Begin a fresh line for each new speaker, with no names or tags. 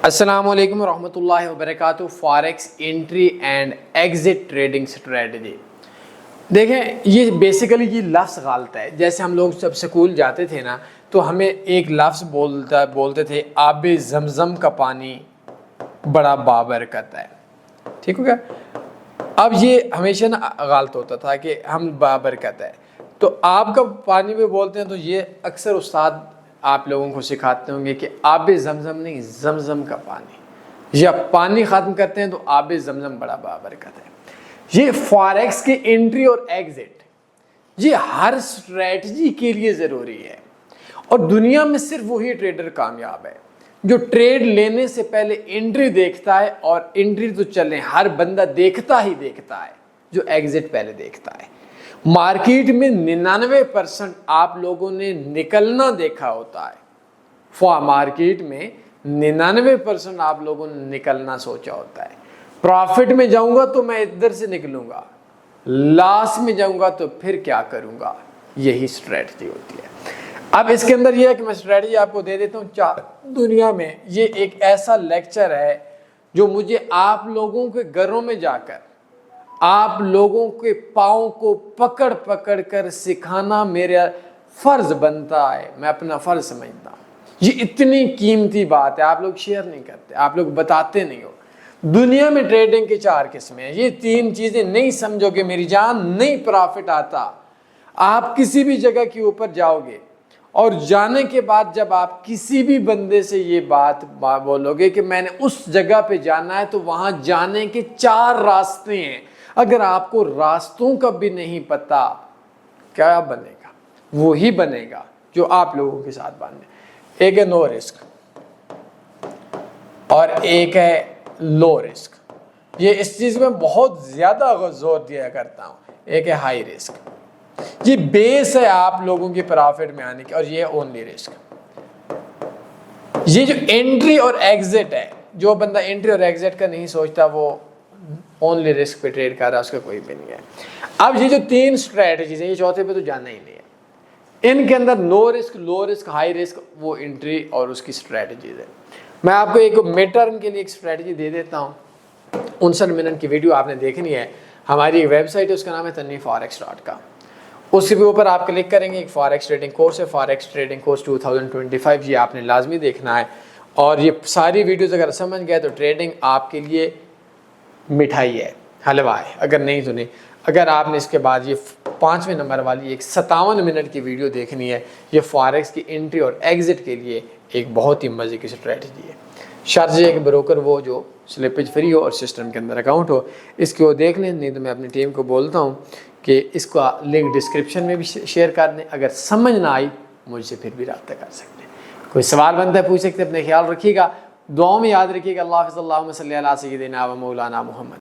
السلام علیکم ورحمۃ اللہ وبرکاتہ۔ Forex entry and exit trading strategy. دیکھیں، یہ بیسیکلی یہ لفظ غلط ہے۔ جیسے ہم لوگ جب سکول جاتے تھے نا تو ہمیں ایک لفظ بولتے تھے، آب زمزم کا پانی بڑا بابرکت ہے، ٹھیک ہو گیا۔ اب یہ ہمیشہ نا غلط ہوتا تھا کہ ہم بابرکت ہے، تو آب کا پانی بھی بولتے ہیں، تو یہ اکثر استاد آپ لوگوں کو سکھاتے ہوں گے کہ آب زمزم نہیں، زمزم کا پانی، یا پانی ختم کرتے ہیں تو آب زمزم بڑا بابرکت ہے۔ یہ فاریکس کی انٹری اور ایگزٹ یہ ہر اسٹریٹجی کے لیے ضروری ہے، اور دنیا میں صرف وہی ٹریڈر کامیاب ہے جو ٹریڈ لینے سے پہلے انٹری دیکھتا ہے، اور انٹری تو چلیں ہر بندہ دیکھتا ہی دیکھتا ہے، جو ایگزٹ پہلے دیکھتا ہے۔ مارکیٹ میں 99% آپ لوگوں نے نکلنا دیکھا ہوتا ہے، مارکیٹ میں 99% آپ لوگوں نے نکلنا سوچا ہوتا ہے۔ پروفٹ میں جاؤں گا تو میں ادھر سے نکلوں گا، لاس میں جاؤں گا تو پھر کیا کروں گا، یہی اسٹریٹجی ہوتی ہے۔ اب اس کے اندر یہ ہے کہ میں اسٹریٹجی آپ کو دے دیتا ہوں۔ دنیا میں یہ ایک ایسا لیکچر ہے جو مجھے آپ لوگوں کے گھروں میں جا کر آپ لوگوں کے پاؤں کو پکڑ پکڑ کر سکھانا میرا فرض بنتا ہے، میں اپنا فرض سمجھتا ہوں۔ یہ اتنی قیمتی بات ہے، آپ لوگ شیئر نہیں کرتے، آپ لوگ بتاتے نہیں ہو۔ دنیا میں ٹریڈنگ کی 4 قسمیں ہیں، یہ 3 چیزیں نہیں سمجھو کہ میری جان نہیں پرافٹ آتا۔ آپ کسی بھی جگہ کے اوپر جاؤ گے، اور جانے کے بعد جب آپ کسی بھی بندے سے یہ بات بولو گے کہ میں نے اس جگہ پہ جانا ہے، تو وہاں جانے کے 4 راستے ہیں۔ اگر آپ کو راستوں کا بھی نہیں پتا، کیا بنے گا؟ وہی بنے گا جو آپ لوگوں کے ساتھ باندھے۔ ایک ہے نو رسک، اور ایک ہے لو رسک۔ یہ اس چیز میں بہت زیادہ زور دیا کرتا ہوں۔ ایک ہے ہائی رسک، یہ بیس ہے آپ لوگوں کی پرافٹ میں آنے کی، اور یہ اونلی رسک۔ یہ جو انٹری اور ایگزٹ ہے، جو بندہ انٹری اور ایگزٹ کا نہیں سوچتا وہ اونلی رسک پہ ٹریڈ کر رہا ہے، اس کا کوئی بھی نہیں ہے۔ اب یہ جو 3 اسٹریٹجیز ہیں، یہ چوتھے پہ تو جانا ہی نہیں ہے۔ ان کے اندر no risk, low risk, high risk, وہ انٹری اور اس کی اسٹریٹجیز ہے۔ میں آپ کو ایک مڈ ٹرم کے لیے ایک اسٹریٹجی دے دیتا ہوں۔ 59 منٹ کی ویڈیو آپ نے دیکھنی ہے، ہماری ایک ویب سائٹ ہے، اس کا نام ہے tanveeforex.com۔ اس کے اوپر آپ کلک کریں گے، ایک فاریکس ٹریڈنگ کورس ہے، فاریکس ٹریڈنگ کورس 2025، یہ آپ نے لازمی دیکھنا ہے۔ اور یہ ساری ویڈیوز اگر سمجھ گئے تو ٹریڈنگ آپ کے لیے مٹھائی ہے، حلوہ ہے، اگر نہیں تو نہیں۔ اگر آپ نے اس کے بعد یہ 5ویں نمبر والی ایک 57 منٹ کی ویڈیو دیکھنی ہے، یہ فاریکس کی انٹری اور ایگزٹ کے لیے ایک بہت ہی مزے کی اسٹریٹجی ہے۔ شرط یہ ہے کہ بروکر وہ جو سلپیج فری ہو اور سسٹم کے اندر اکاؤنٹ ہو، اس کو دیکھ لیں، نہیں تو میں اپنی ٹیم کو بولتا ہوں کہ اس کا لنک ڈسکرپشن میں بھی شیئر کر دیں۔ اگر سمجھ نہ آئی مجھ سے پھر بھی رابطہ کر سکتے ہیں، کوئی سوال بنتا ہے پوچھ سکتے ہیں۔ اپنے خیال رکھیے گا، دعاؤں میں یاد رکھیے گا۔ اللہ حافظ۔ اللہم صلی علی سیدنا و مولانا محمد۔